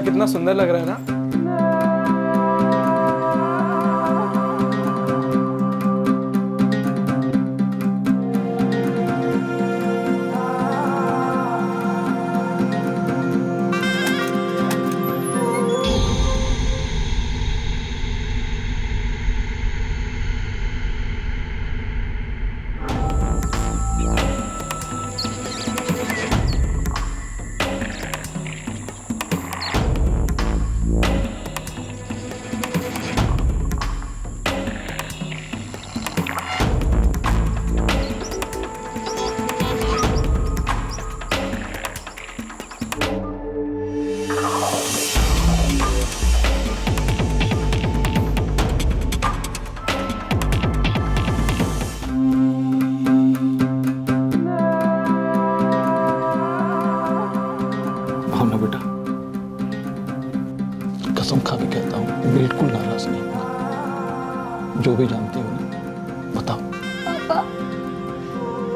कितना सुंदर लग रहा है ना। कसम खा के कहता हूँ, बिल्कुल नाराज नहीं हूँ। जो भी जानती हो ना बताओ। पापा,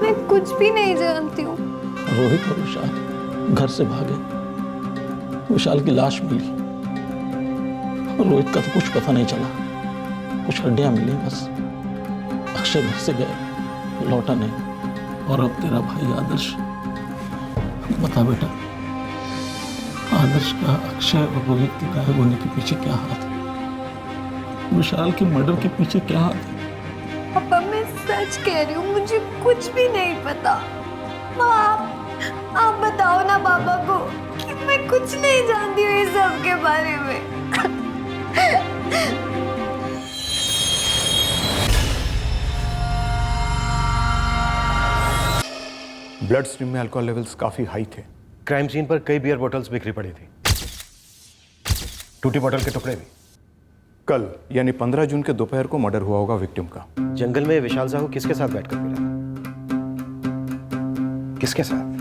मैं कुछ भी नहीं जानती हूँ। रोहित और विशाल घर से भागे, विशाल की लाश मिली। रोहित का तो कुछ पता नहीं चला, कुछ हड्डियां मिली बस। अक्षय घर से गए, लौटा नहीं। और अब तेरा भाई आदर्श, बता बेटा, आदर्श का अक्षय और रोहित के गायब होने के पीछे क्या हाथ है? विशाल के मर्डर के पीछे क्या हाथ है? पापा, मैं सच कह रही हूँ, मुझे कुछ भी नहीं पता। आप बताओ ना पापा को कि मैं कुछ नहीं जानती हूँ इस सब के बारे में। ब्लड स्ट्रीम में अल्कोहल लेवल्स काफी हाई थे। क्राइम सीन पर कई बियर बॉटल्स बिखरी पड़ी थी, टूटी बॉटल के टुकड़े भी। कल यानी 15 जून के दोपहर को मर्डर हुआ होगा विक्टिम का। जंगल में विशाल साहू किसके साथ बैठकर पी रहा था? किसके साथ?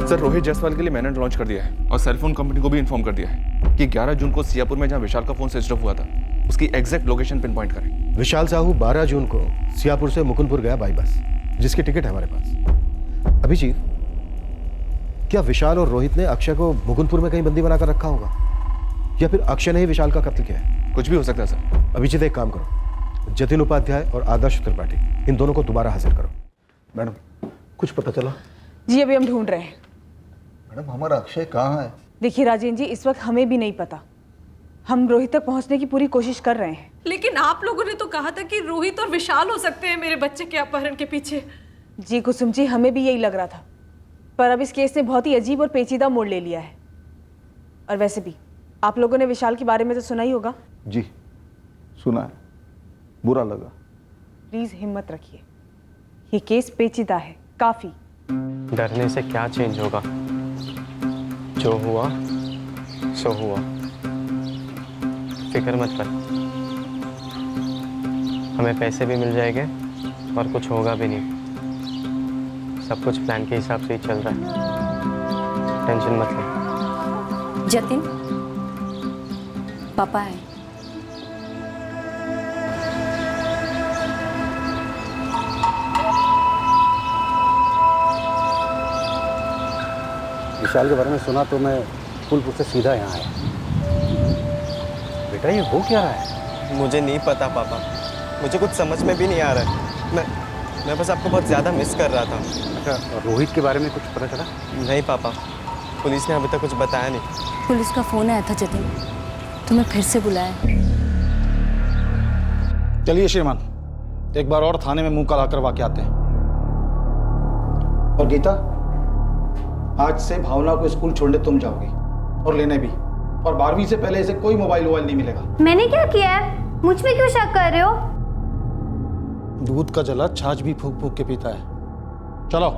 सर, रोहित जायसवाल के लिए मैंने लॉन्च कर दिया है और सेलफोन कंपनी को भी इन्फॉर्म कर दिया है कि 11 जून को सियापुर में जहां विशाल का फोन स्विच ऑफ हुआ था, उसकी एग्जैक्ट लोकेशन पिन पॉइंट करें। विशाल साहू 12 जून को सियापुर से मुकुंदपुर गया बाई बस, जिसकी टिकट है हमारे पास। अभिजीत, क्या विशाल और रोहित ने अक्षय को मुकुंदपुर में कहीं बंदी बनाकर रखा होगा, या फिर अक्षय ने ही विशाल का कत्ल किया है? कुछ भी हो सकता है सर। अभिजीत, एक काम करो, जतिन उपाध्याय और आदर्श त्रिपाठी, इन दोनों को दोबारा हाजिर करो। मैडम, कुछ पता चला? जी अभी हम ढूंढ रहे हैं। मैडम, हमारा अक्षय कहाँ है? देखिए राजेंद्र जी, इस वक्त हमें भी नहीं पता। हम रोहित तक पहुंचने की पूरी कोशिश कर रहे हैं। लेकिन आप लोगों ने तो कहा था कि रोहित और विशाल हो सकते हैं मेरे बच्चे के अपहरण के पीछे। जी कुसुम जी, हमें भी यही लग रहा था, पर अब इस केस ने बहुत ही अजीब और पेचीदा मोड़ ले लिया है। और वैसे भी आप लोगों ने विशाल के बारे में तो सुना ही होगा। जी सुना है, बुरा लगा। प्लीज हिम्मत रखिए, ये केस पेचीदा है काफी। डरने से क्या चेंज होगा? जो हुआ सो हुआ, फिक्र मत कर। हमें पैसे भी मिल जाएंगे और कुछ होगा भी नहीं। सब कुछ प्लान के हिसाब से ही चल रहा है, टेंशन मत ले। जतिन, पापा है। विशाल के बारे में सुना तो मैं फूलपुर से सीधा यहाँ आया। बेटा, ये हो क्या रहा है? मुझे नहीं पता पापा, मुझे कुछ समझ में भी नहीं आ रहा है। मैं बस आपको बहुत ज़्यादा मिस कर रहा था। अच्छा, रोहित के बारे में कुछ पता चला? नहीं पापा, पुलिस ने अभी तक कुछ बताया नहीं। पुलिस का फोन आया था जतिन, तुम्हें फिर से बुलाया। चलिए श्रीमान, एक बार और थाने में मुंह काला करवा के आते हैं। और गीता, आज से भावना को स्कूल छोड़ने तुम जाओगी, और लेने भी। और 12वीं से पहले इसे कोई मोबाइल नहीं मिलेगा। मैंने क्या किया है? मुझ पे क्यों शक कर रहे हो? दूध का जला छाछ भी फूक फूक के पीता है। चलो।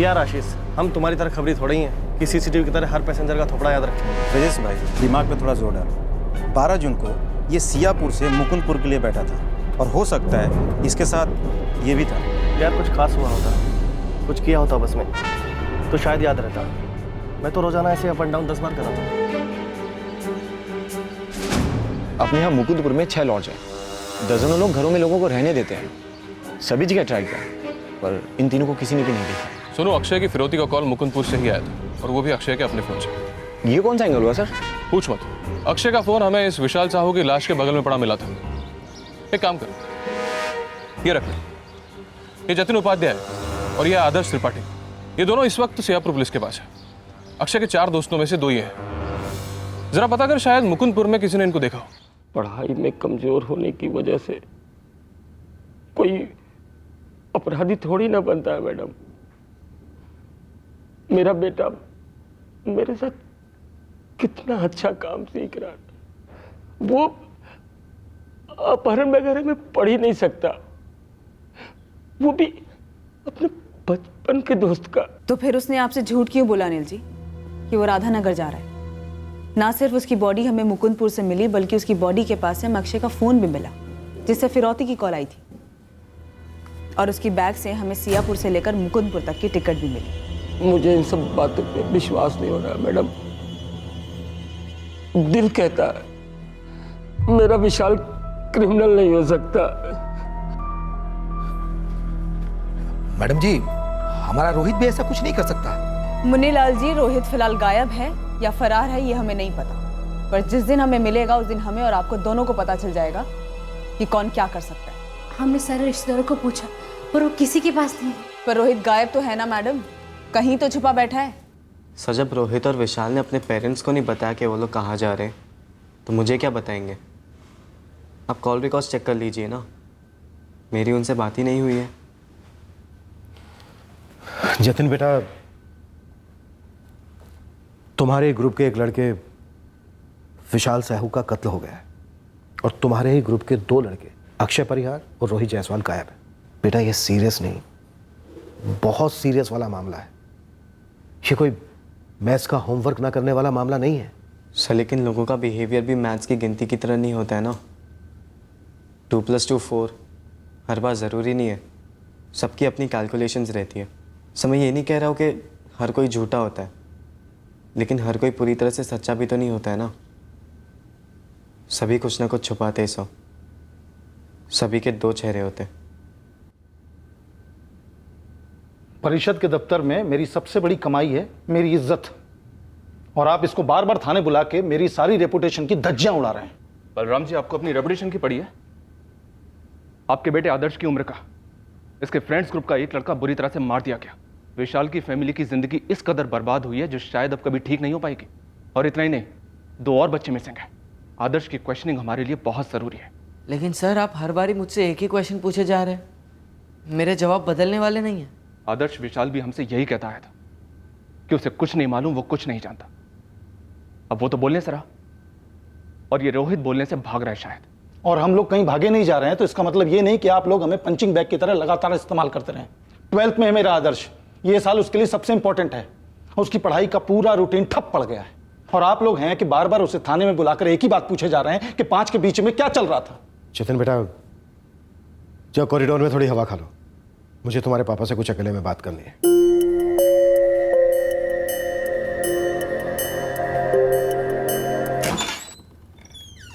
यार आशीष, हम तुम्हारी तरह खबरी थोड़ी ही हैं कि सीसीटीवी की तरह हर पैसेंजर का थोपड़ा याद रखें। ब्रजेश भाई, दिमाग पे थोड़ा जोर डालो। 12 जून को ये सियापुर से मुकुंदपुर के लिए बैठा था, और हो सकता है इसके साथ ये भी था। यार कुछ खास हुआ होता, कुछ किया होता बस में, तो शायद याद रहता। मैं तो रोजाना ऐसे अप एंड डाउन 10 बार कराता हूँ। अपने यहाँ मुकुंदपुर में 6 लॉज हैं। दर्जनों लोग घरों में लोगों को रहने देते हैं। सभी जगह ट्राई किया, पर इन तीनों को किसी ने भी नहीं देखा। सुनो, अक्षय की फिरौती का कॉल मुकुंदपुर से ही आया था, और वो भी अक्षय के अपने फोन से। ये कौन सा एंगल हुआ सर? पूछ मत। अक्षय का फोन हमें इस विशाल साहू की लाश के बगल में पड़ा मिला था। एक काम कर, ये रख ले। ये जतिन उपाध्याय और ये आदर्श त्रिपाठी, ये दोनों इस वक्त सियापुर पुलिस के पास है। अक्षय के 4 दोस्तों में से 2 ये हैं। जरा पता कर, शायद मुकुंदपुर में किसी ने इनको देखा हो। पढ़ाई में कमजोर होने की वजह से कोई अपराधी थोड़ी ना बनता है मैडम। मेरा बेटा मेरे साथ कितना अच्छा काम सीख रहा है। वो अपहरण वगैरह में पढ़ ही नहीं सकता, वो भी अपने बचपन के दोस्त का। तो फिर उसने आपसे झूठ क्यों बोला अनिल जी कि वो राधानगर जा रहा है? ना सिर्फ उसकी बॉडी हमें मुकुंदपुर से मिली, बल्कि उसकी बॉडी के पास से हमें अक्षय का फोन भी मिला जिससे फिरौती की कॉल आई थी, और उसकी बैग से हमें सियापुर से लेकर मुकुंदपुर तक की टिकट भी मिली। मुझे इन सब बातों पे विश्वास नहीं हो रहा है मैडम। दिल कहता है मेरा विशाल क्रिमिनल नहीं हो सकता। मैडम जी, हमारा रोहित भी ऐसा कुछ नहीं कर सकता। मुन्नीलाल जी, रोहित फिलहाल गायब है या फरार है ये हमें नहीं पता, पर जिस दिन हमें मिलेगा उस दिन हमें और आपको दोनों को पता चल जाएगा कि कौन क्या कर सकता है। हमने सारे रिश्तेदारों को पूछा पर वो किसी के पास नहीं है। पर रोहित गायब तो है ना मैडम, कहीं तो छुपा बैठा है। सर, जब रोहित और विशाल ने अपने पेरेंट्स को नहीं बताया कि वो लोग कहाँ जा रहे हैं, तो मुझे क्या बताएंगे? आप कॉल रिकॉर्ड्स चेक कर लीजिए ना, मेरी उनसे बात ही नहीं हुई है। जतिन बेटा, तुम्हारे ग्रुप के एक लड़के विशाल साहू का कत्ल हो गया है, और तुम्हारे ही ग्रुप के 2 लड़के अक्षय परिहार और रोहित जायसवाल गायब है। बेटा, ये सीरियस नहीं, बहुत सीरियस वाला मामला है। ये कोई मैथ्स का होमवर्क ना करने वाला मामला नहीं है। सर, लेकिन लोगों का बिहेवियर भी मैथ्स की गिनती की तरह नहीं होता है ना। 2 + 2 4 हर बार ज़रूरी नहीं है, सबकी अपनी कैलकुलेशंस रहती है। सर, मैं ये नहीं कह रहा हूँ कि हर कोई झूठा होता है, लेकिन हर कोई पूरी तरह से सच्चा भी तो नहीं होता है ना। सभी कुछ ना कुछ छुपाते हैं। सभी के 2 चेहरे होते हैं। परिषद के दफ्तर में मेरी सबसे बड़ी कमाई है मेरी इज्जत, और आप इसको बार बार थाने बुला के मेरी सारी रेपुटेशन की धज्जियां उड़ा रहे हैं। बलराम जी, आपको अपनी रेपुटेशन की पड़ी है? आपके बेटे आदर्श की उम्र का, इसके फ्रेंड्स ग्रुप का एक लड़का बुरी तरह से मार दिया गया। विशाल की फैमिली की जिंदगी इस कदर बर्बाद हुई है जो शायद अब कभी ठीक नहीं हो पाएगी। और इतना ही नहीं, 2 और बच्चे मिसिंग हैं। आदर्श की क्वेश्चनिंग हमारे लिए बहुत ज़रूरी है। लेकिन सर, आप हर बारी मुझसे एक ही क्वेश्चन पूछे जा रहे हैं, मेरे जवाब बदलने वाले नहीं हैं। आदर्श, विशाल भी हमसे यही कहता आया था कि उसे कुछ नहीं मालूम, वो कुछ नहीं जानता। अब वो तो बोलने से रहा, और ये रोहित बोलने से भाग रहा है शायद। और हम लोग कहीं भागे नहीं जा रहे हैं, तो इसका मतलब ये नहीं कि आप लोग हमें पंचिंग बैग की तरह लगातार इस्तेमाल करते रहें। 12th में है मेरा आदर्श, ये साल उसके लिए सबसे इंपॉर्टेंट है। उसकी पढ़ाई का पूरा रूटीन ठप पड़ गया है, और आप लोग हैं कि बार बार उसे थाने में बुलाकर एक ही बात पूछे जा रहे हैं कि 5 के बीच में क्या चल रहा था। जतिन बेटा, जाओ कॉरिडोर में थोड़ी हवा खा लो, मुझे तुम्हारे पापा से कुछ अकेले में बात करनी है।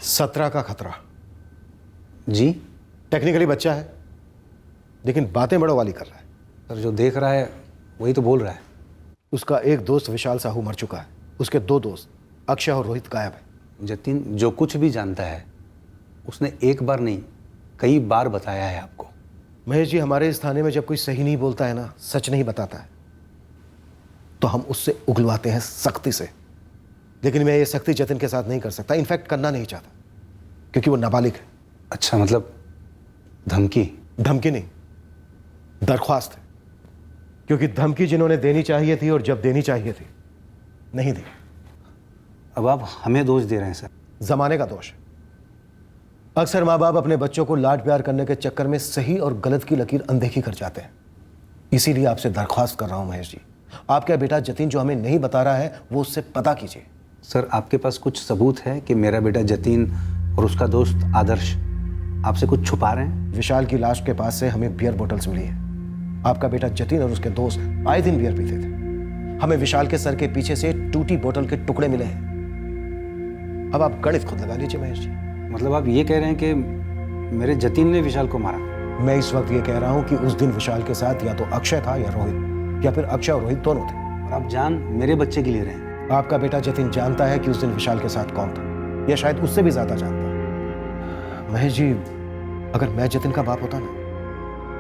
सत्रह का खतरा जी? टेक्निकली बच्चा है, लेकिन बातें बड़ों वाली कर रहा है। सर, जो देख रहा है वही तो बोल रहा है। उसका एक दोस्त विशाल साहू मर चुका है, उसके 2 दोस्त अक्षय और रोहित गायब है। जतिन जो कुछ भी जानता है उसने एक बार नहीं कई बार बताया है आपको। महेश जी, हमारे इस थाने में जब कोई सही नहीं बोलता है ना, सच नहीं बताता है, तो हम उससे उगलवाते हैं सख्ती से। लेकिन मैं ये सख्ती जतिन के साथ नहीं कर सकता, इनफैक्ट करना नहीं चाहता, क्योंकि वो नाबालिग है। अच्छा, मतलब धमकी? धमकी नहीं, दरख्वास्त है, क्योंकि धमकी जिन्होंने देनी चाहिए थी और जब देनी चाहिए थी नहीं दी। अब आप हमें दोष दे रहे हैं सर। जमाने का दोष है। अक्सर माँ बाप अपने बच्चों को लाड प्यार करने के चक्कर में सही और गलत की लकीर अनदेखी कर जाते हैं। इसीलिए आपसे दरख्वास्त कर रहा हूं महेश जी, आपका बेटा जतिन जो हमें नहीं बता रहा है वो उससे पता कीजिए। सर, आपके पास कुछ सबूत है कि मेरा बेटा जतिन और उसका दोस्त आदर्श आपसे कुछ छुपा रहे हैं? विशाल की लाश के पास से हमें बियर बोतल्स मिली है। आपका बेटा जतिन और उसके दोस्त आए दिन बियर पीते थे। हमें विशाल के सर के पीछे से टूटी बोतल के टुकड़े मिले हैं। अब आप गणित खुद लगा लीजिए महेश जी। मतलब आप ये कह रहे हैं कि मेरे जतिन ने विशाल को मारा? मैं इस वक्त ये कह रहा हूं कि उस दिन विशाल के साथ या तो अक्षय था या रोहित, या फिर अक्षय और रोहित दोनों थे। और आप जान मेरे बच्चे के लिए रहे हैं। आपका बेटा जतिन जानता है कि उस दिन विशाल के साथ कौन था, या शायद उससे भी ज्यादा जानता है। महेश जी, अगर मैं जतिन का बाप होता ना,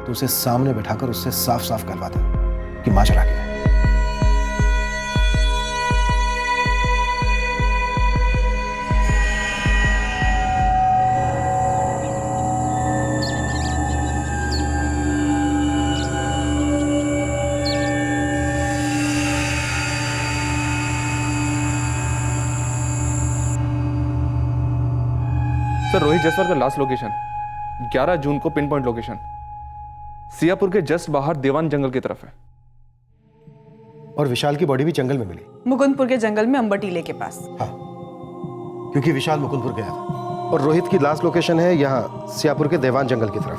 तो उसे सामने बैठाकर उससे साफ साफ करवाता कि माजरा क्या है। सर, रोहित जसवाल का लास्ट लोकेशन 11 जून को पिन पॉइंट लोकेशन सियापुर के जस्ट बाहर देवान जंगल की तरफ है। और विशाल की बॉडी भी जंगल में मिली? मुकुंदपुर के जंगल में अंबर टीले के पास। हाँ, क्योंकि विशाल मुकुंदपुर गया था। और रोहित की लास्ट लोकेशन है यहाँ सियापुर के देवान जंगल की तरफ।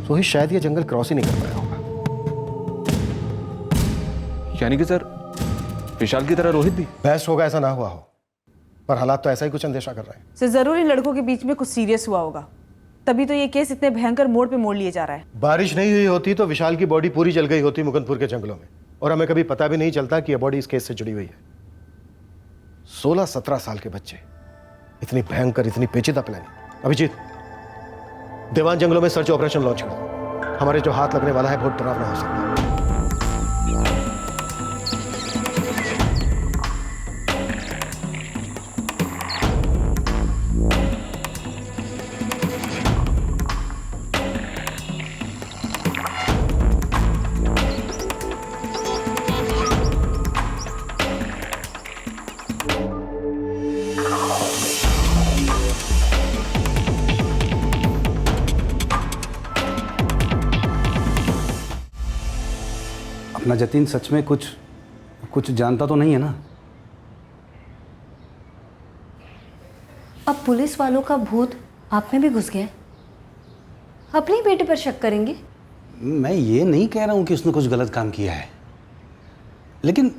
रोहित शायद ये जंगल क्रॉस ही नहीं कर पाया होगा। यानी कि सर, विशाल की तरह रोहित भी? बेस्ट होगा ऐसा ना हुआ हो, पर हालात तो ऐसा ही कुछ अंदेशा कर रहे हैं। सर, जरूर इन लड़कों के बीच में कुछ सीरियस हुआ होगा, तभी तो ये केस इतने भयंकर मोड़ पे मोड़ लिए जा रहा है। बारिश नहीं हुई होती तो विशाल की बॉडी पूरी जल गई होती मुकुंदपुर के जंगलों में, और हमें कभी पता भी नहीं चलता कि यह बॉडी इस केस से जुड़ी हुई है। 16-17 साल के बच्चे, इतनी भयंकर, इतनी पेचीदा प्लानिंग। अभिजीत, देवान जंगलों में सर्च ऑपरेशन लॉन्च कर दो। हमारे जो हाथ लगने वाला है बहुत डरावना हो सकता है। अपना जतिन सच में कुछ जानता तो नहीं है ना? अब पुलिस वालों का भूत आप में भी घुस गया है। अपने ही बेटे पर शक करेंगे? मैं ये नहीं कह रहा हूँ कि उसने कुछ गलत काम किया है, लेकिन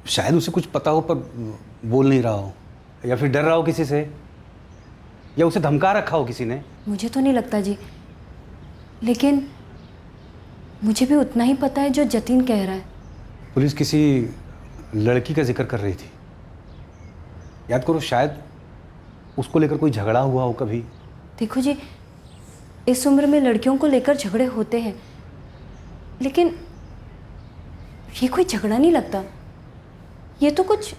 शायद उसे कुछ पता हो पर बोल नहीं रहा हो, या फिर डर रहा हो किसी से, या उसे धमका रखा हो किसी ने। मुझे तो नहीं लगता जी, लेकिन मुझे भी उतना ही पता है जो जतिन कह रहा है। पुलिस किसी लड़की का जिक्र कर रही थी, याद करो, शायद उसको लेकर कोई झगड़ा हुआ हो कभी। देखो जी, इस उम्र में लड़कियों को लेकर झगड़े होते हैं, लेकिन ये कोई झगड़ा नहीं लगता। ये तो कुछ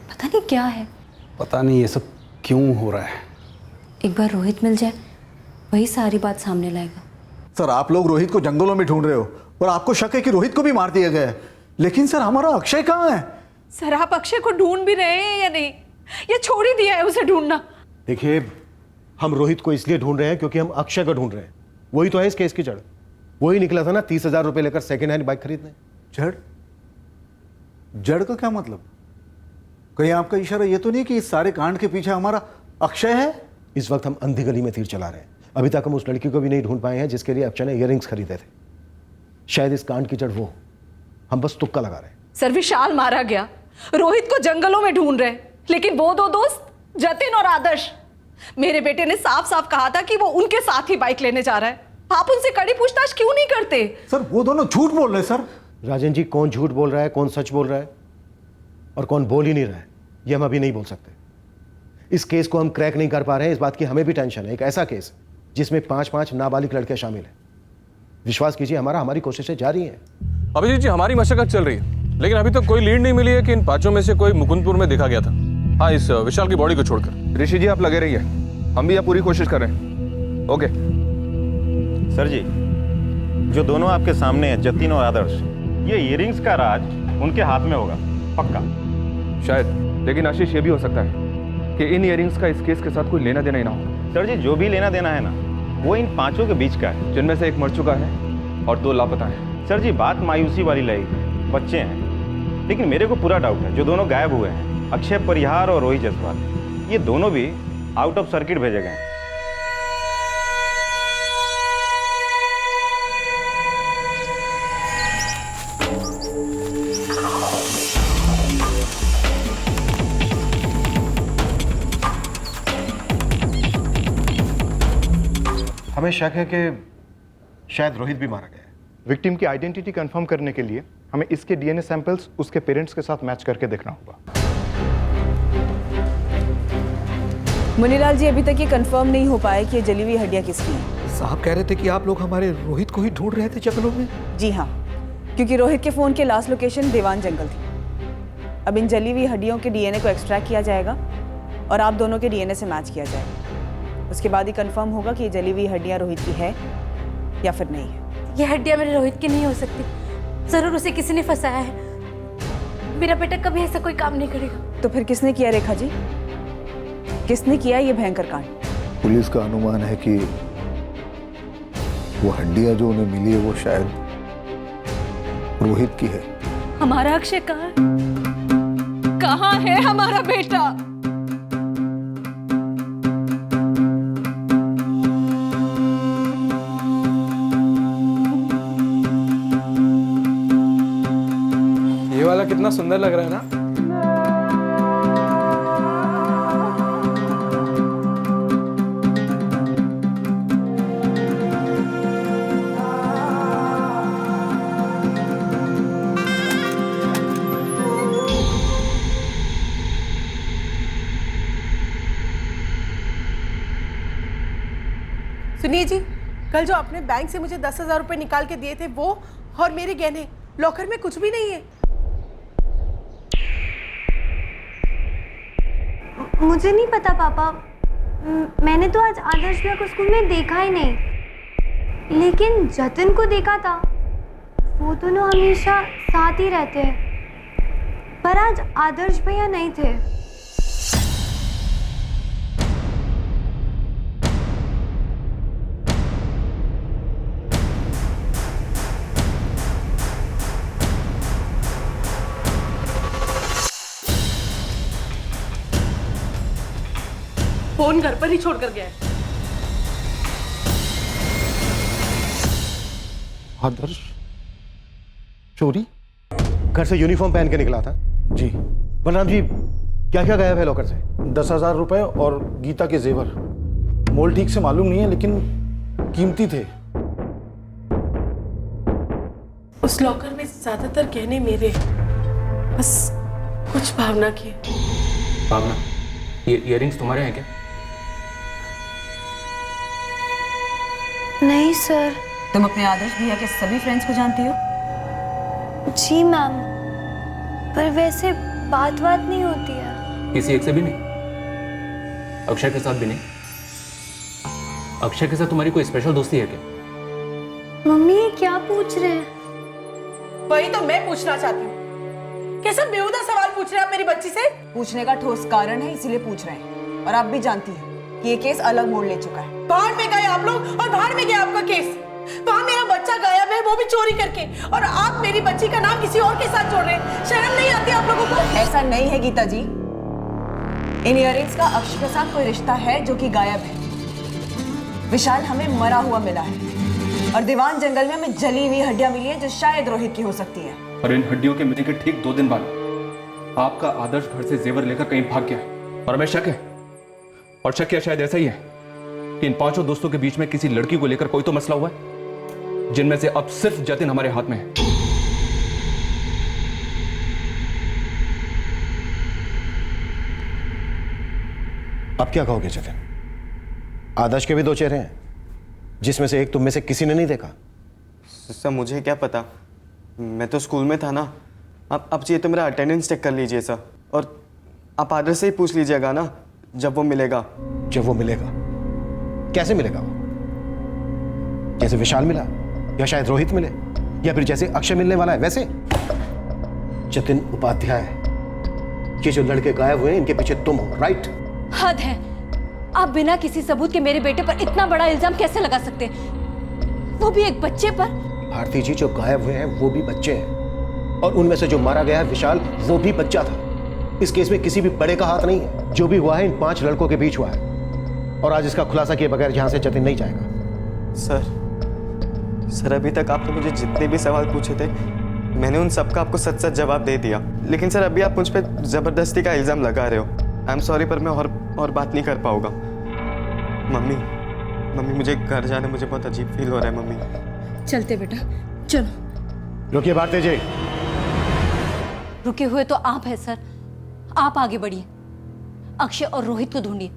पता नहीं क्या है। पता नहीं ये सब क्यों हो रहा है। एक बार रोहित मिल जाए, वही सारी बात सामने लाएगा। सर, आप लोग रोहित को जंगलों में ढूंढ रहे हो और आपको शक है कि रोहित को भी मार दिया गया है, लेकिन सर हमारा अक्षय कहाँ है? सर, आप अक्षय को ढूंढ भी रहे हैं या नहीं, या छोड़ ही दिया है उसे ढूंढना? देखिए, हम रोहित को इसलिए ढूंढ रहे हैं क्योंकि हम अक्षय को ढूंढ रहे हैं। वही तो है इस केस की जड़। वही निकला था ना 30,000 रुपए लेकर सेकेंड हैंड बाइक खरीदने। जड़? जड़ का क्या मतलब? कहीं आपका इशारा ये तो नहीं कि इस सारे कांड के पीछे हमारा अक्षय है? इस वक्त हम अंधी गली में तीर चला रहे हैं। अभी तक हम उस लड़की को भी नहीं ढूंढ पाए हैं जिसके लिए अक्षय ने इयररिंग्स खरीदे थे। शायद इस कांड की जड़ वो, हम बस तुक्का लगा रहे हैं। सर, विशाल मारा गया, रोहित को जंगलों में ढूंढ रहे, लेकिन वो दो दोस्त जतिन और आदर्श, मेरे बेटे ने साफ साफ कहा था कि वो उनके साथ ही बाइक लेने जा रहा है। आप उनसे कड़ी पूछताछ क्यों नहीं करते? सर, वो दोनों झूठ बोल रहे हैं। सर राजन जी, कौन झूठ बोल रहा है, कौन सच बोल रहा है और कौन बोल ही नहीं रहा है, ये हम अभी नहीं बोल सकते। इस केस को हम क्रैक नहीं कर पा रहे हैं, इस बात की हमें भी टेंशन है। एक ऐसा केस जिसमें 5-5 नाबालिग लड़के शामिल हैं। विश्वास कीजिए, हमारी कोशिशें जारी हैं। अभिजीत जी, हमारी मशक्कत चल रही है, लेकिन अभी तक कोई लीड नहीं मिली है कि इन 5 में से कोई मुकुंदपुर में देखा गया था। हाँ, इस विशाल की बॉडी को छोड़कर। ऋषि जी, आप लगे रहिए, हम भी यहाँ पूरी कोशिश कर रहे हैं। ओके सर जी, जो दोनों आपके सामने हैं, जतिन और आदर्श, ये इयररिंग्स का राज उनके हाथ में होगा, पक्का। शायद, लेकिन आशीष, ये भी हो सकता है कि इन इयररिंग्स का इस केस के साथ कोई लेना देना ही ना हो। सर जी, जो भी लेना देना है ना, वो इन 5 के बीच का है, जिनमें से एक मर चुका है और 2 लापता हैं। सर जी, बात मायूसी वाली लगी, बच्चे हैं, लेकिन मेरे को पूरा डाउट है जो दोनों गायब हुए हैं, अक्षय परिहार और रोहित जसवाल, ये दोनों भी आउट ऑफ सर्किट भेजे गए हैं। हमें शक है कि शायद रोहित भी मारा गया है। विक्टिम की आइडेंटिटी कंफर्म करने के लिए हमें इसके डीएनए सैंपल्स उसके पेरेंट्स के साथ मैच करके देखना होगा। मुनीलाल जी, अभी तक ये कंफर्म नहीं हो पाया कि ये जली हुई हड्डियां किसकी हैं। साहब कह रहे थे कि आप लोग हमारे रोहित को ही ढूंढ रहे थे जंगलों में। जी हाँ, क्योंकि रोहित के फ़ोन के लास्ट लोकेशन दीवान जंगल थी। अब इन जली हुई हड्डियों के डीएनए को एक्सट्रैक्ट किया जाएगा और आप दोनों के डीएनए से मैच किया जाएगा। उसके बाद ही कंफर्म होगा कि ये जली हुई हड्डियां रोहित की है या फिर नहीं है। ये हड्डियां मेरे रोहित की नहीं हो सकती। जरूर उसे किसी ने फंसाया है। मेरा बेटा कभी ऐसा कोई काम नहीं करेगा। तो फिर किसने किया रेखा जी? किसने किया ये भयंकर कांड? पुलिस का अनुमान है कि वो हड्डियां जो उन्हें मिली है वो शायद रोहित की है। हमारा अक्षय कहाँ है? कहाँ है हमारा बेटा? ये वाला कितना सुंदर लग रहा है ना? सुनिए जी, कल जो आपने बैंक से मुझे 10,000 रुपए निकाल के दिए थे वो और मेरे गहने लॉकर में कुछ भी नहीं है। मुझे नहीं पता पापा, मैंने तो आज आदर्श भैया को स्कूल में देखा ही नहीं, लेकिन जतिन को देखा था। वो दोनों हमेशा साथ ही रहते हैं, पर आज आदर्श भैया नहीं थे। फोन घर पर ही छोड़कर गया है। आदर्श चोरी? घर से यूनिफॉर्म पहन के निकला था। जी। बलराम जी, क्या क्या गायब है लॉकर से? 10,000 रुपए और गीता के जेवर। मोल ठीक से मालूम नहीं है लेकिन कीमती थे। उस लॉकर में ज्यादातर गहने मेरे, बस कुछ भावना की। भावना, ये इयररिंग्स तुम्हारे हैं क्या? नहीं सर। तुम अपने आदर्श भैया के सभी फ्रेंड्स को जानती हो? जी मैम, पर वैसे बात नहीं होती है। किसी एक से भी नहीं? अक्षय के साथ भी नहीं? अक्षय के साथ तुम्हारी कोई स्पेशल दोस्ती है क्या? मम्मी ये क्या पूछ रहे हैं? वही तो मैं पूछना चाहती हूँ। कैसा बेहुदा सवाल पूछ रहे हैं आप मेरी बच्ची से? पूछने का ठोस कारण है, इसीलिए पूछ रहे हैं। और आप भी जानती हैं कि ये केस अलग मोड़ ले चुका है। बाहर में गए आप लोग और बाहर में गया आपका केस। वहाँ मेरा बच्चा गायब है, वो भी चोरी करके, और आप मेरी बच्ची का नाम किसी और के साथ जोड़ रहे हैं। शर्म नहीं आती आप लोगों को? ऐसा नहीं है गीता जी, इन इयररिंग्स का अक्षय के साथ कोई रिश्ता है जो कि गायब है। विशाल हमें मरा हुआ मिला है और दीवान जंगल में हमें जली हुई हड्डियां मिली है जो शायद रोहित की हो सकती है। और इन हड्डियों के मिलने के ठीक 2 दिन बाद आपका आदर्श घर से जेवर लेकर कहीं भाग गया है। और हमें शक है, और शक क्या शायद ऐसा ही है कि इन 5 दोस्तों के बीच में किसी लड़की को लेकर कोई तो मसला हुआ है, जिनमें से अब सिर्फ जतिन हमारे हाथ में है। अब क्या कहोगे जतिन? आदर्श के भी 2 चेहरे हैं, जिसमें से एक तुम में से किसी ने नहीं देखा। सर मुझे क्या पता, मैं तो स्कूल में था ना। आप चाहिए तो मेरा अटेंडेंस चेक कर लीजिए सर, और आप आदर्श से ही पूछ लीजिएगा ना जब वो मिलेगा। जब वो मिलेगा? कैसे मिलेगा वो? जैसे विशाल मिला, या शायद रोहित मिले, या फिर जैसे अक्षय मिलने वाला है वैसे? जतिन उपाध्याय, ये जो लड़के गायब हुए हैं इनके पीछे तुम हो, राइट? हद है, आप बिना किसी सबूत के मेरे बेटे पर इतना बड़ा इल्जाम कैसे लगा सकते हैं, वो भी एक बच्चे पर? भारती जी, जो गायब हुए हैं वो भी बच्चे हैं, और उनमें से जो मारा गया है विशाल, वो भी बच्चा था। इस केस में किसी भी बड़े का हाथ नहीं है। जो भी हुआ है इन 5 लड़कों के बीच हुआ है, और आज इसका खुलासा किए बगैर यहां से जतिन नहीं जाएगा। सर अभी तक आपने मुझे जितने भी सवाल पूछे थे मैंने उन सब का आपको सच सच जवाब दे दिया, लेकिन सर अभी आप मुझ पर जबरदस्ती का इल्जाम लगा रहे हो। आई एम सॉरी, पर मैं और बात नहीं कर पाऊंगा। मम्मी मुझे घर जाने मुझे बहुत अजीब फील हो रहा है मम्मी। चलते बेटा, चलो। रुकिए भारती जी। रुके हुए तो आप है सर, आप आगे बढ़िए। अक्षय और रोहित को ढूंढिए,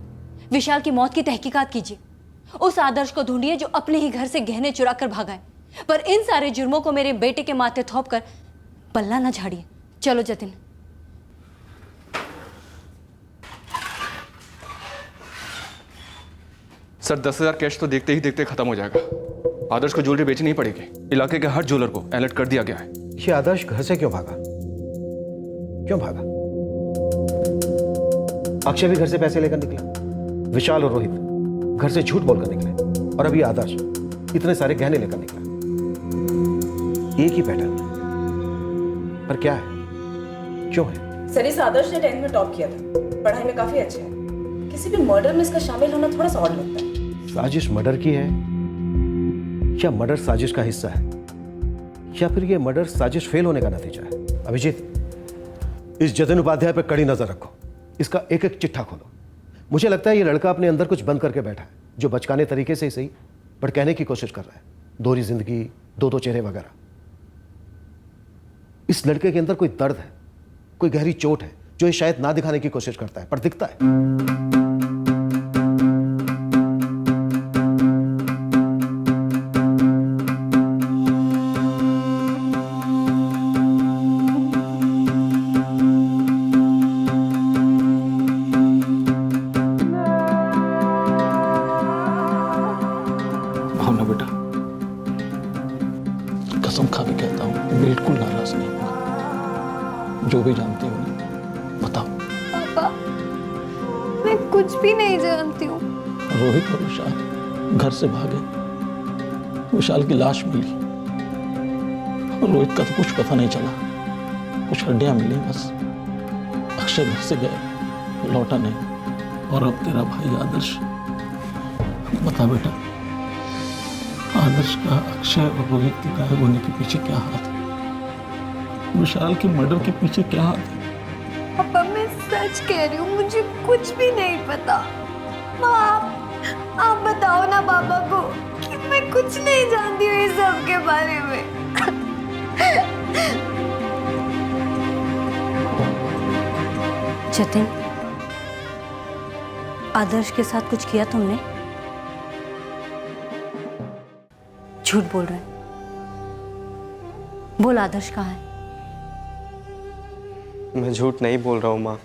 विशाल की मौत की तहकीकात कीजिए। उस आदर्श को ढूंढिए जो अपने ही घर से गहने चुरा कर भागा है। पर इन सारे जुर्मों को मेरे बेटे के माथे थोप कर पल्ला ना झाड़िए। चलो जतिन। सर 10,000 कैश तो देखते ही देखते खत्म हो जाएगा। आदर्श को ज्वेलरी बेचनी ही पड़ेगी। इलाके के हर ज्वेलर को अलर्ट कर दिया गया है। ये आदर्श घर से क्यों भागा? क्यों भागा? अक्षय भी घर से पैसे लेकर निकला, विशाल और रोहित घर से झूठ बोलकर निकले, और अभी आदर्श इतने सारे गहने लेकर निकला। एक ही पैटर्न, पर क्या है, क्यों है? सर इस आदर्श ने 10th में टॉप किया था, पढ़ाई में काफी अच्छा है। किसी भी मर्डर में इसका शामिल होना थोड़ा सा ऑड लगता है। साजिश मर्डर की है या मर्डर साजिश का हिस्सा है, या फिर यह मर्डर साजिश फेल होने का नतीजा है? अभिजीत, इस जतिन उपाध्याय पर कड़ी नजर रखो, इसका एक एक चिट्ठा खोलो। मुझे लगता है ये लड़का अपने अंदर कुछ बंद करके बैठा है, जो बचकाने तरीके से ही सही पर कहने की कोशिश कर रहा है। दोहरी जिंदगी, दो चेहरे वगैरह। इस लड़के के अंदर कोई दर्द है, कोई गहरी चोट है, जो ये शायद ना दिखाने की कोशिश करता है पर दिखता है। भावना बेटा, कसम खा के कहता हूं, बिल्कुल नाराज नहीं हूं। जो भी जानती हो ना, बताओ। पापा, मैं कुछ भी नहीं जानती हूँ। रोहित और विशाल घर से भागे, विशाल की लाश मिली। रोहित का तो कुछ पता नहीं चला, कुछ हड्डियां मिली बस। अक्षय घर से गया, लौटा नहीं। और अब तेरा भाई आदर्श, बता बेटा, आदर्श का अक्षय और रोहित के गायब होने के पीछे क्या हाथ है? विशाल के मर्डर के पीछे क्या हाथ है? पापा, मैं सच कह रही हूँ, मुझे कुछ भी नहीं पता। आप बताओ ना पापा को कि मैं कुछ नहीं जानती हूँ इस सब के बारे में। जतिन, आदर्श के साथ कुछ किया तुमने? झूठ बोल रहे हैं। बोल, आदर्श कहाँ है? मैं झूठ नहीं बोल रहा हूँ माँ,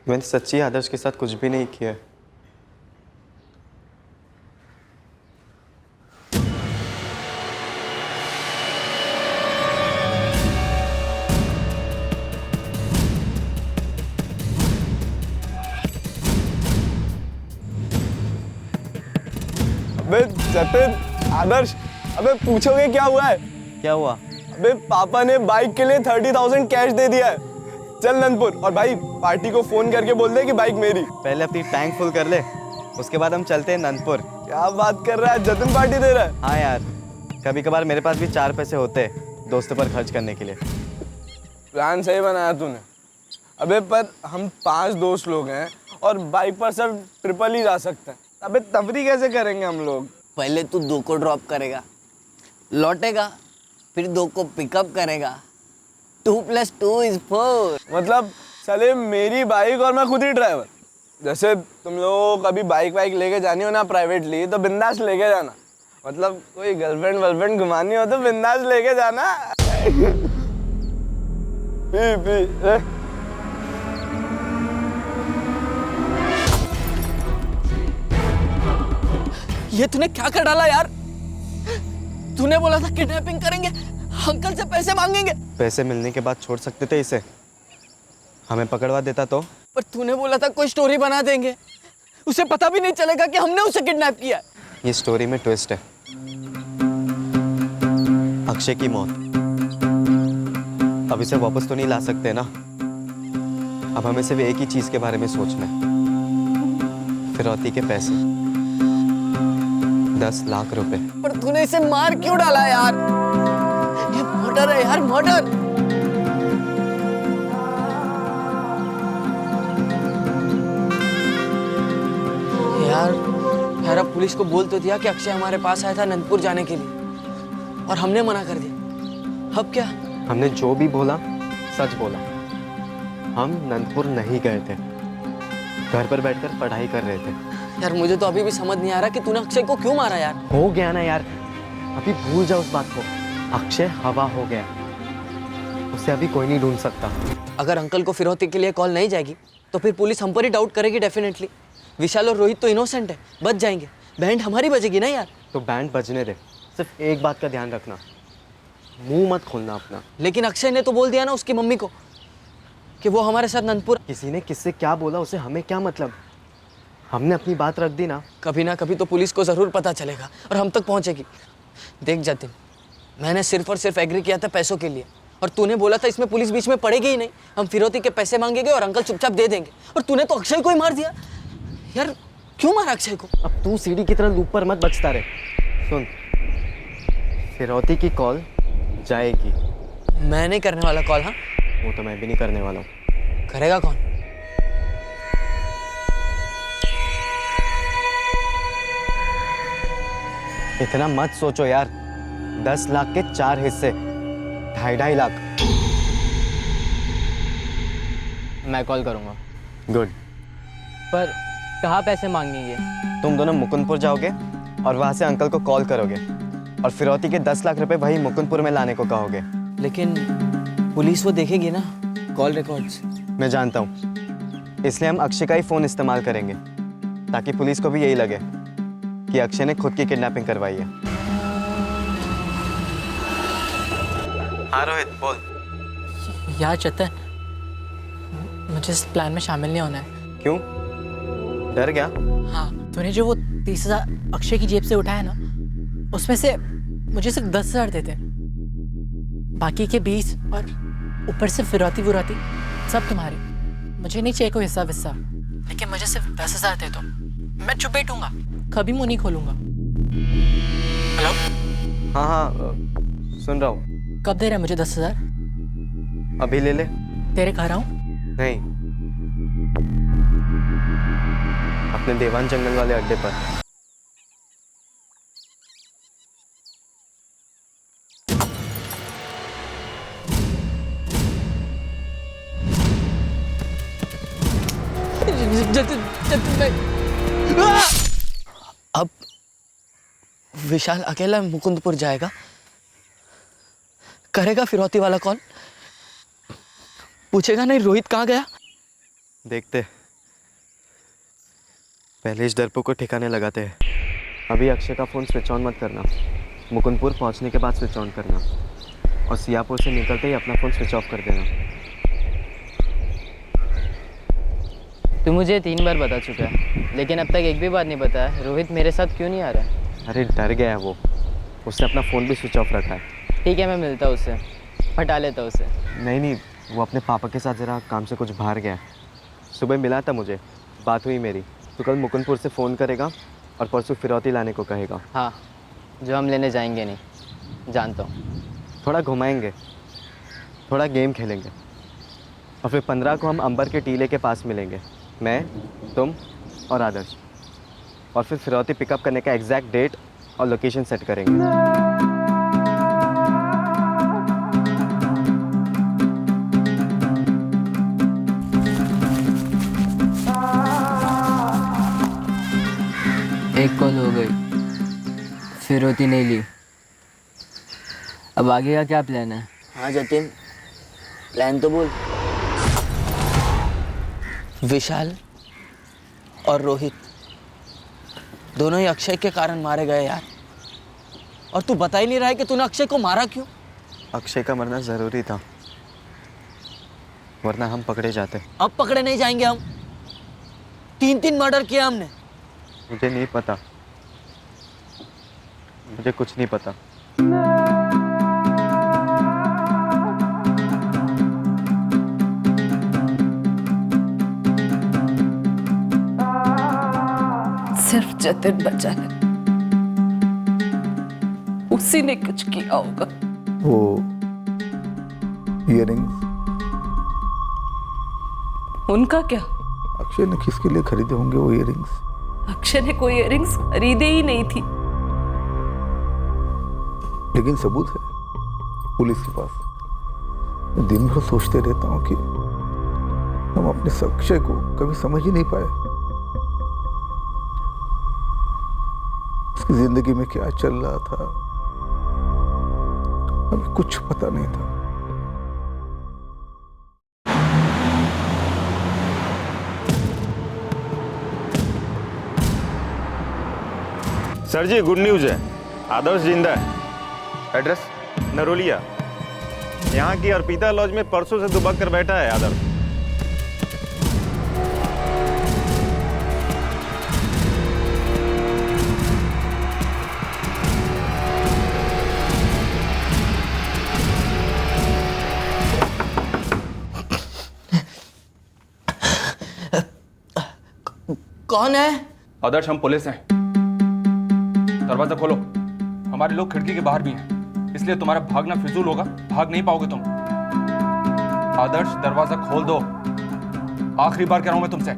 मैंने सच्ची आदर्श के साथ कुछ भी नहीं किया है। अबे जतिन, आदर्श, अबे पूछोगे क्या हुआ है? क्या हुआ? अबे पापा ने बाइक के लिए 30,000 कैश दे दिया है। चल नंदपुर, और भाई पार्टी को फोन करके बोल दे कि बाइक मेरी। पहले अपनी टैंक फुल कर ले, उसके बाद हम चलते हैं नंदपुर। क्या बात कर रहा है, जतिन पार्टी दे रहा है? हाँ यार, कभी कभार मेरे पास भी 4 पैसे होते हैं दोस्तों पर खर्च करने के लिए। प्लान सही बनाया तूने। अबे पर हम 5 दोस्त लोग हैं और बाइक पर सब ट्रिपल ही जा सकते हैं। अबे तफरी कैसे करेंगे हम लोग? पहले तू 2 को ड्रॉप करेगा, लौटेगा, फिर 2 को पिकअप करेगा। 2 + 2 = 4। मतलब चले मेरी बाइक और मैं खुद ही ड्राइवर। जैसे तुम लोग कभी बाइक वाइक लेके जानी हो ना प्राइवेटली, तो बिंदास लेके जाना। मतलब कोई गर्लफ्रेंड वर्लफ्रेंड घुमानी हो तो बिंदास लेके जाना। पी ये तूने क्या कर डाला यार? तूने बोला था किडनैपिंग करेंगे, अंकल से पैसे मांगेंगे। पैसे मिलने के बाद छोड़ सकते थे इसे, हमें पकड़वा देता तो। पर तूने बोला था कोई स्टोरी बना देंगे, उसे पता भी नहीं चलेगा कि हमने उसे किडनैप किया। ये स्टोरी में ट्विस्ट है। अक्षय की मौत, अब इसे वापस तो नहीं ला सकते ना। अब हमें सिर्फ एक ही चीज के बारे में सोचना है, फिरौती के पैसे, 10 लाख रुपए। पर तूने इसे मार क्यों डाला यार? ये मर्डर है यार, मर्डर। यार अब पुलिस को बोल तो दिया कि अक्षय हमारे पास आया था नंदपुर जाने के लिए और हमने मना कर दिया। अब क्या? हमने जो भी बोला सच बोला। हम नंदपुर नहीं गए थे, घर पर बैठकर पढ़ाई कर रहे थे। यार मुझे तो अभी भी समझ नहीं आ रहा कि तूने अक्षय को क्यों मारा यार। हो गया ना यार, अभी भूल जाओ उस बात को। अक्षय हवा हो गया, उसे अभी कोई नहीं ढूंढ सकता। अगर अंकल को फिरौती के लिए कॉल नहीं जाएगी तो फिर पुलिस हम पर ही डाउट करेगी डेफिनेटली। विशाल और रोहित तो इनोसेंट है, बच जाएंगे। बैंड हमारी बजेगी ना यार। तो बैंड बजने दे, सिर्फ एक बात का ध्यान रखना, मुंह मत खोलना अपना। लेकिन अक्षय ने तो बोल दिया ना उसकी मम्मी को कि वो हमारे साथ नंदपुर। किसी ने किससे क्या बोला उसे हमें क्या मतलब? हमने अपनी बात रख दी ना। कभी ना कभी तो पुलिस को जरूर पता चलेगा और हम तक पहुंचेगी। देख जतिन, मैंने सिर्फ और सिर्फ एग्री किया था पैसों के लिए, और तूने बोला था इसमें पुलिस बीच में पड़ेगी ही नहीं, हम फिरौती के पैसे मांगेंगे और अंकल चुपचाप दे देंगे। और तूने तो अक्षय को ही मार दिया यार। क्यों मारा अक्षय को? अब तू सीढ़ी की तरह लूप पर मत बचता रहे। सुन, फिरौती की कॉल जाएगी। मैं नहीं करने वाला कॉल। हाँ, वो तो मैं भी नहीं करने वाला हूँ। करेगा कौन? इतना मत सोचो यार। 10 लाख के 4 हिस्से, 2.5 लाख। मैं कॉल करूँगा। गुड। पर कहाँ पैसे मांगेंगे? तुम दोनों मुकुंदपुर जाओगे और वहाँ से अंकल को कॉल करोगे और फिरौती के 10 लाख रुपए वही मुकुंदपुर में लाने को कहोगे। लेकिन पुलिस वो देखेगी ना कॉल रिकॉर्ड्स। मैं जानता हूँ, इसलिए हम अक्षय का ही फ़ोन इस्तेमाल करेंगे ताकि पुलिस को भी यही लगे कि अक्षय ने खुद की किडनैपिंग करवाई है। हाँ रोहित बोल। यार चेतन, मुझे इस प्लान में शामिल नहीं होना है। क्यों? डर गया? हाँ, तूने जो वो 30,000 अक्षय की जेब से उठाया ना, उसमें से मुझे सिर्फ 10,000 देते, बाकी के 20 और ऊपर से फिरौती वुरौती सब तुम्हारी। मुझे नहीं चाहिए कोई हिस्सा विस्सा, लेकिन मुझे सिर्फ 10,000 दे दो। मैं चुप बैठूंगा, कभी मुंह नहीं खोलूंगा। हेलो? हाँ हाँ सुन रहा हूँ। कब दे रहा है मुझे 10,000? अभी ले ले। तेरे घर आऊं? नहीं, अपने देवान जंगल वाले अड्डे पर। अब विशाल अकेला मुकुंदपुर जाएगा, करेगा फिरौती वाला कॉल, पूछेगा नहीं रोहित कहाँ गया। देखते, पहले इस डरपोक को ठिकाने लगाते हैं। अभी अक्षय का फ़ोन स्विच ऑन मत करना, मुकुंदपुर पहुंचने के बाद स्विच ऑन करना, और सियापुर से निकलते ही अपना फ़ोन स्विच ऑफ कर देना। तू मुझे 3 बार बता चुका है, लेकिन अब तक एक भी बात नहीं बताया रोहित मेरे साथ क्यों नहीं आ रहा है। अरे डर गया है वो, उसने अपना फ़ोन भी स्विच ऑफ रखा है। ठीक है, मैं मिलता हूँ उससे, हटा लेता हूँ उसे। नहीं, वो अपने पापा के साथ ज़रा काम से कुछ बाहर गया है। सुबह मिला था मुझे, बात हुई मेरी। तो कल मुकुंदपुर से फ़ोन करेगा और परसों फिरौती लाने को कहेगा। हाँ, जो हम लेने जाएंगे नहीं, जानता हूँ। थोड़ा घुमाएंगे, थोड़ा गेम खेलेंगे, और फिर 15 को हम अंबर के टीले के पास मिलेंगे, मैं, तुम और आदर्श। और फिर फिरौती पिकअप करने का एग्जैक्ट डेट और लोकेशन सेट करेंगे। एक कॉल हो गई, फिरौती नहीं ली। अब आगे का क्या प्लान है? हाँ जतिन, प्लान तो बोल। विशाल और रोहित दोनों ही अक्षय के कारण मारे गए यार, और तू बता ही नहीं रहा है कि तूने अक्षय को मारा क्यों। अक्षय का मरना ज़रूरी था, वरना हम पकड़े जाते। अब पकड़े नहीं जाएंगे हम, 3 मर्डर किया हमने। मुझे नहीं पता, मुझे कुछ नहीं पता। सिर्फ जतिन बचा है, उसी ने कुछ किया होगा। वो इयररिंग्स उनका क्या? अक्षय ने किसके लिए खरीदे होंगे वो इयररिंग्स? अक्षय ने कोई इयररिंग्स खरीदे ही नहीं थी। लेकिन सबूत है पुलिस के पास। मैं दिन भर सोचते रहता हूँ कि हम अपने अक्षय को कभी समझ ही नहीं पाए। उसकी जिंदगी में क्या चल रहा था हमें कुछ पता नहीं था। सर जी गुड न्यूज़ है, आदर्श जिंदा है। एड्रेस नरोलिया। यहाँ की अर्पिता लॉज में परसों से दुबक कर बैठा है आदर्श। कौन है? आदर्श हम पुलिस हैं। दरवाजा खोलो, हमारे लोग खिड़की के बाहर भी हैं, इसलिए तुम्हारा भागना फिजूल होगा, भाग नहीं पाओगे तुम। आदर्श दरवाजा खोल दो, आखिरी बार कह रहा हूं मैं तुमसे।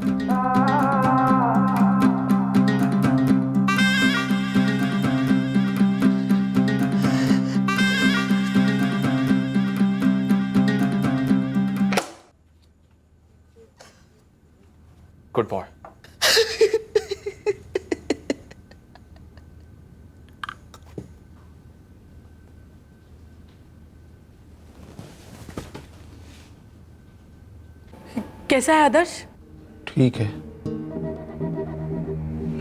Good boy. कैसा है आदर्श? ठीक है,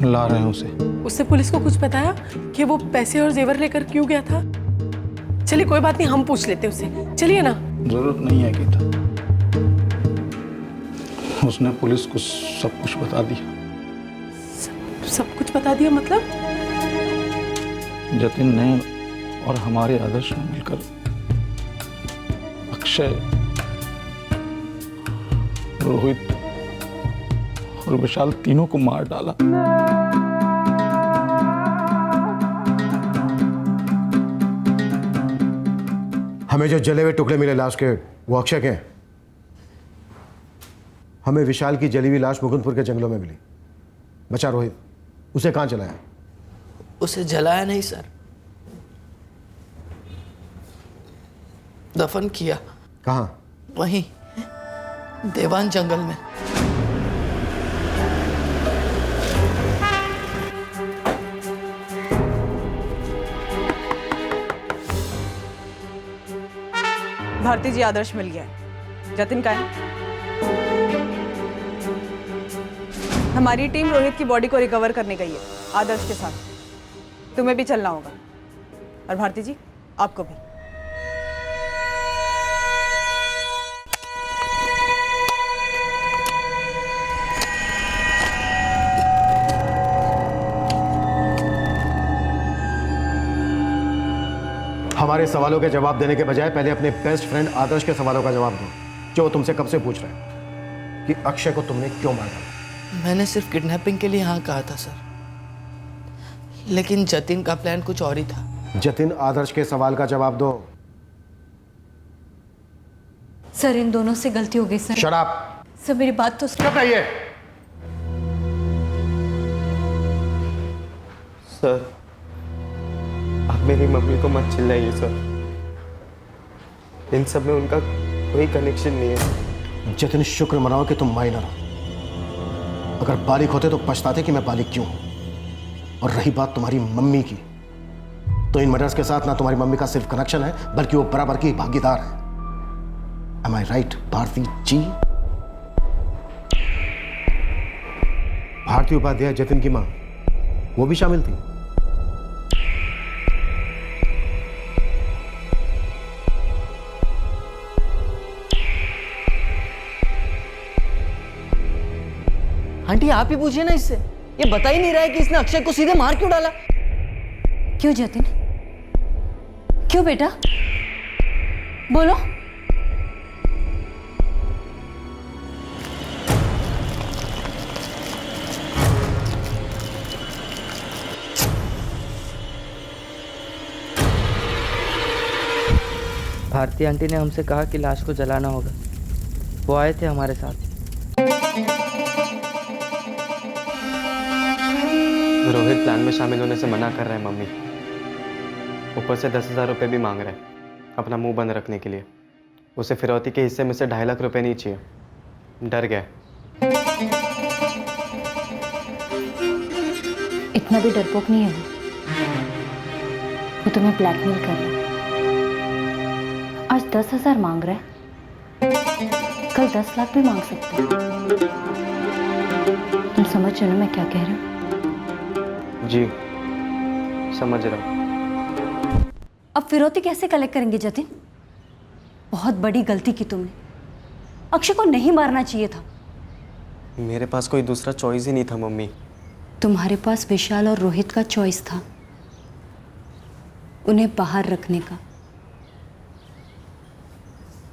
ला रहे हैं उसे। उससे पुलिस को कुछ बताया कि वो पैसे और जेवर लेकर क्यों गया था? चलिए कोई बात नहीं, हम पूछ लेते हैं उससे। चलिए ना। जरूरत नहीं है गीता, उसने पुलिस को सब कुछ बता दिया। सब कुछ बता दिया मतलब? जतिन ने और हमारे आदर्श ने मिलकर अक्षय, रोहित और विशाल तीनों को मार डाला। हमें जो जले हुए टुकड़े मिले लाश के वो अक्षय के हैं। हमें विशाल की जली हुई लाश मुकुंदपुर के जंगलों में मिली। बचा रोहित, उसे कहां जलाया? उसे जलाया नहीं सर, दफन किया। कहां? वहीं देवान जंगल में। भारती जी, आदर्श मिल गया है। जतिन का है? हमारी टीम रोहित की बॉडी को रिकवर करने गई है आदर्श के साथ। तुम्हें भी चलना होगा, और भारती जी आपको भी। हमारे सवालों के जवाब देने के बजाय पहले अपने बेस्ट फ्रेंड आदर्श के सवालों का जवाब दो, जो वो तुमसे कब से पूछ रहे हैं कि अक्षय को तुमने क्यों मारा। मैंने सिर्फ किडनैपिंग के लिए हाँ कहा था सर, लेकिन जतिन का प्लान कुछ और ही था। जतिन, आदर्श के सवाल का जवाब दो। सर इन दोनों से गलती हो गई सर। Shut up. सर मेरी बात तो चुप रहिए। सर आप मेरी मम्मी को मत चिल्लाइए सर, इन सब में उनका कोई कनेक्शन नहीं है। जतिन, शुक्र मनाओ कि तुम माइनर हो। अगर बालिग होते तो पछताते कि मैं बालिग क्यों हूं। और रही बात तुम्हारी मम्मी की, तो इन मर्डर्स के साथ ना तुम्हारी मम्मी का सिर्फ कनेक्शन है, बल्कि वो बराबर की भागीदार है। Am I right, भारती जी? भारती उपाध्याय जतिन की मां, वो भी शामिल थी। आंटी आप ही पूछिए ना इससे, ये बता ही नहीं रहा है कि इसने अक्षय को सीधे मार क्यों डाला। क्यों जतिन, क्यों बेटा, बोलो। भारती आंटी ने हमसे कहा कि लाश को जलाना होगा, वो आए थे हमारे साथ। रोहित प्लान में शामिल होने से मना कर रहा है मम्मी। ऊपर से 10,000 रुपये भी मांग रहा है अपना मुंह बंद रखने के लिए। उसे फिरौती के हिस्से में से 2.5 लाख रुपए नहीं चाहिए। डर गया। इतना भी डरपोक नहीं है वो तुम्हें ब्लैकमेल कर रहा है। आज 10,000 मांग रहा है, कल 10 लाख भी मांग सकते हो। तुम समझ रहे हो ना मैं क्या कह रहा हूँ? जी समझ रहा हूँ। अब फिरौती कैसे कलेक्ट करेंगे जतिन? बहुत बड़ी गलती की तुमने। अक्षय को नहीं मारना चाहिए था। मेरे पास कोई दूसरा चॉइस ही नहीं था मम्मी। तुम्हारे पास विशाल और रोहित का चॉइस था, उन्हें बाहर रखने का।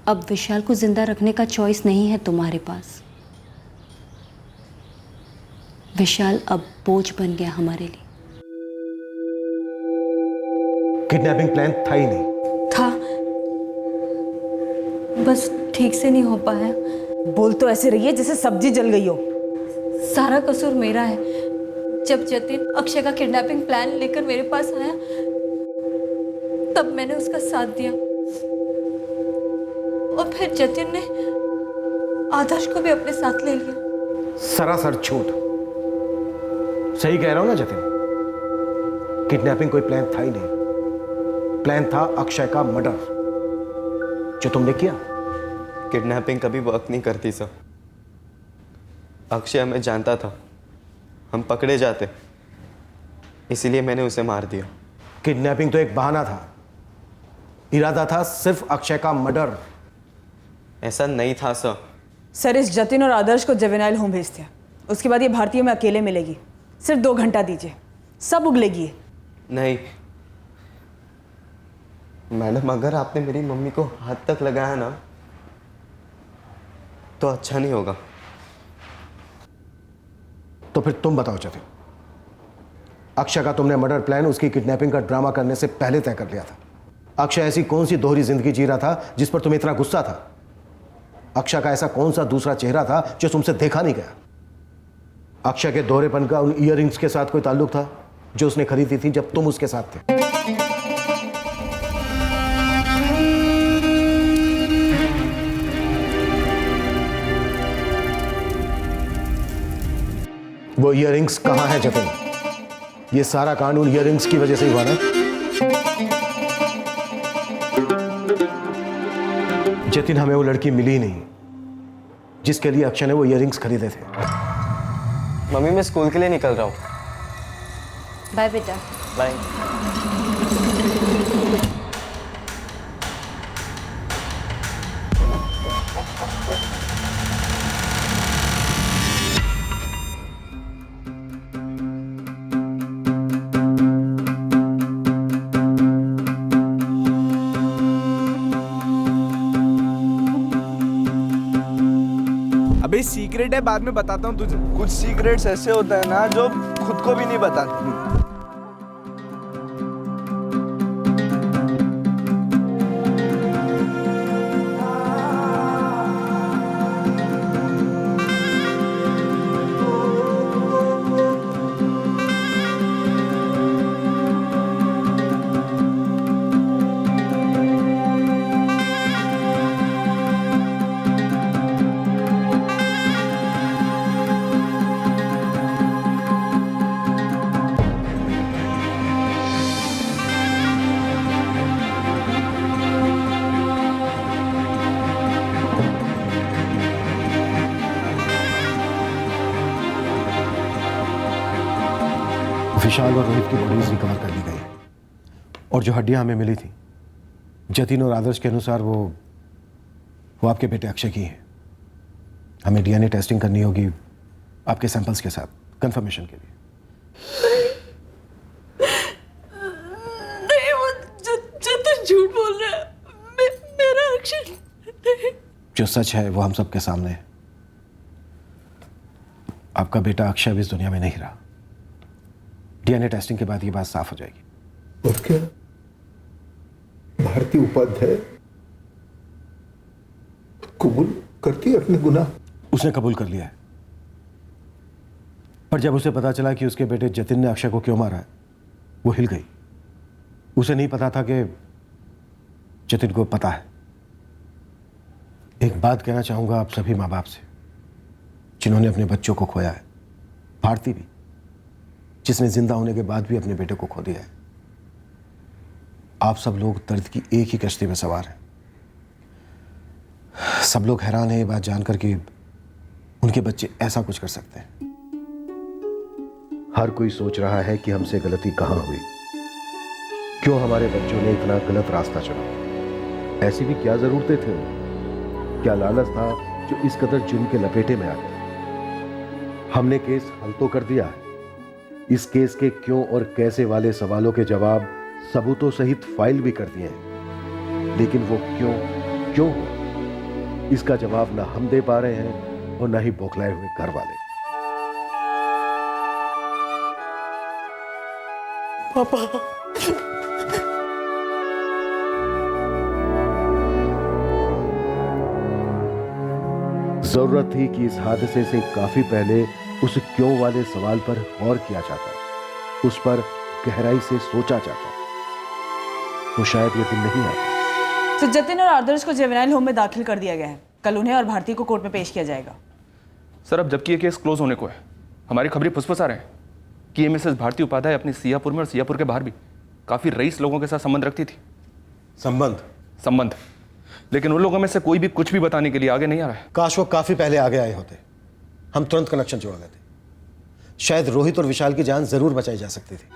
अब विशाल को जिंदा रखने का चॉइस नहीं है तुम्हारे पास। विशाल अब बोझ बन गया हमारे लिए। किडनैपिंग प्लान था ही नहीं। था, बस ठीक से नहीं हो पाया। बोल तो ऐसे रही है जैसे सब्जी जल गई हो। सारा कसूर मेरा है। जब जतिन अक्षय का किडनैपिंग प्लान लेकर मेरे पास आया तब मैंने उसका साथ दिया, और फिर जतिन ने आदर्श को भी अपने साथ ले लिया। सरासर झूठ। सही कह रहा हूं ना जतिन? किडनैपिंग कोई प्लान था ही नहीं। प्लान था अक्षय का मर्डर, जो तुमने किया। किडनैपिंग कभी वर्क नहीं करती सर। अक्षय हमें जानता था, हम पकड़े जाते, इसीलिए मैंने उसे मार दिया। किडनैपिंग तो एक बहाना था, इरादा था सिर्फ अक्षय का मर्डर। ऐसा नहीं था सर। सर इस जतिन और आदर्श को जुवेनाइल होम भेजते हैं, उसके बाद ये भारतीयों में अकेले मिलेगी। सिर्फ 2 घंटा दीजिए, सब उगलेगी। नहीं मैडम, अगर आपने मेरी मम्मी को हाथ तक लगाया ना तो अच्छा नहीं होगा। तो फिर तुम बताओ जतिन, अक्षय का तुमने मर्डर प्लान उसकी किडनैपिंग का ड्रामा करने से पहले तय कर लिया था। अक्षय ऐसी कौन सी दोहरी जिंदगी जी रहा था जिस पर तुम्हें इतना गुस्सा था? अक्षय का ऐसा कौन सा दूसरा चेहरा था जो तुमसे देखा नहीं गया? अक्षय के दोहरेपन का उन ईयररिंग्स के साथ कोई ताल्लुक था जो उसने खरीदी थी जब तुम उसके साथ थे? वो ईयररिंग्स कहां है जतिन? ये सारा कांड उन ईयररिंग्स की वजह से हुआ ना? जतिन, हमें वो लड़की मिली नहीं जिसके लिए अक्षय ने वो ईयररिंग्स खरीदे थे। मम्मी मैं स्कूल के लिए निकल रहा हूँ। बाय बेटा। बाय। अबे सीक्रेट है, बाद में बताता हूँ तुझे। कुछ सीक्रेट्स ऐसे होते हैं ना जो खुद को भी नहीं बताते। विशाल और रोहित की बॉडीज रिकवर कर ली गई और जो हड्डियां हमें मिली थी जतिन और आदर्श के अनुसार वो आपके बेटे अक्षय की हैं। हमें डीएनए टेस्टिंग करनी होगी आपके सैंपल्स के साथ कंफर्मेशन के लिए। नहीं, वो जतिन झूठ बोल रहा है। मेरा अक्षय नहीं। जो सच है वो हम सबके सामने है। आपका बेटा अक्षय भी इस दुनिया में नहीं रहा। डीएनए टेस्टिंग के बाद ये बात साफ हो जाएगी। और क्या भारती उपाध्याय कबूल करती है अपने गुनाह? उसने कबूल कर लिया है। पर जब उसे पता चला कि उसके बेटे जतिन ने अक्षय को क्यों मारा है, वो हिल गई। उसे नहीं पता था कि जतिन को पता है। एक बात कहना चाहूंगा आप सभी माँ बाप से जिन्होंने अपने बच्चों को खोया है, भारती भी, जिसने जिंदा होने के बाद भी अपने बेटे को खो दिया है। आप सब लोग दर्द की एक ही कश्ती में सवार हैं। सब लोग हैरान हैं ये बात जानकर कि उनके बच्चे ऐसा कुछ कर सकते हैं। हर कोई सोच रहा है कि हमसे गलती कहां हुई, क्यों हमारे बच्चों ने इतना गलत रास्ता चुना। ऐसी भी क्या जरूरतें थी, क्या लालच था जो इस कदर जुर्म के लपेटे में आ गया। हमने केस हल तो कर दिया है। इस केस के क्यों और कैसे वाले सवालों के जवाब सबूतों सहित फाइल भी कर दिए हैं, लेकिन वो क्यों हुआ, इसका जवाब ना हम दे पा रहे हैं और ना ही बौखलाए हुए घर वाले। पापा, जरूरत थी कि इस हादसे से काफी पहले उस क्यों वाले सवाल पर गौर किया जाता, उस पर गहराई से सोचा जाता, तो शायद ये दिन नहीं आता। तो जतिन और आदर्श को जुवेनाइल होम में दाखिल कर दिया गया है। कल उन्हें और भारती को कोर्ट में पेश किया जाएगा। सर, अब जबकि ये केस क्लोज होने को है, हमारी खबरें फुसफुसा रहे हैं कि ये मिसेस भारती उपाध्याय अपने सियापुर में और सियापुर के बाहर भी काफ़ी रईस लोगों के साथ संबंध रखती थी। संबंध लेकिन उन लोगों में से कोई भी कुछ भी बताने के लिए आगे नहीं आ रहा है। काश वो काफी पहले आगे आए होते, हम तुरंत कनेक्शन जोड़ लेते। शायद रोहित और विशाल की जान जरूर बचाई जा सकती थी।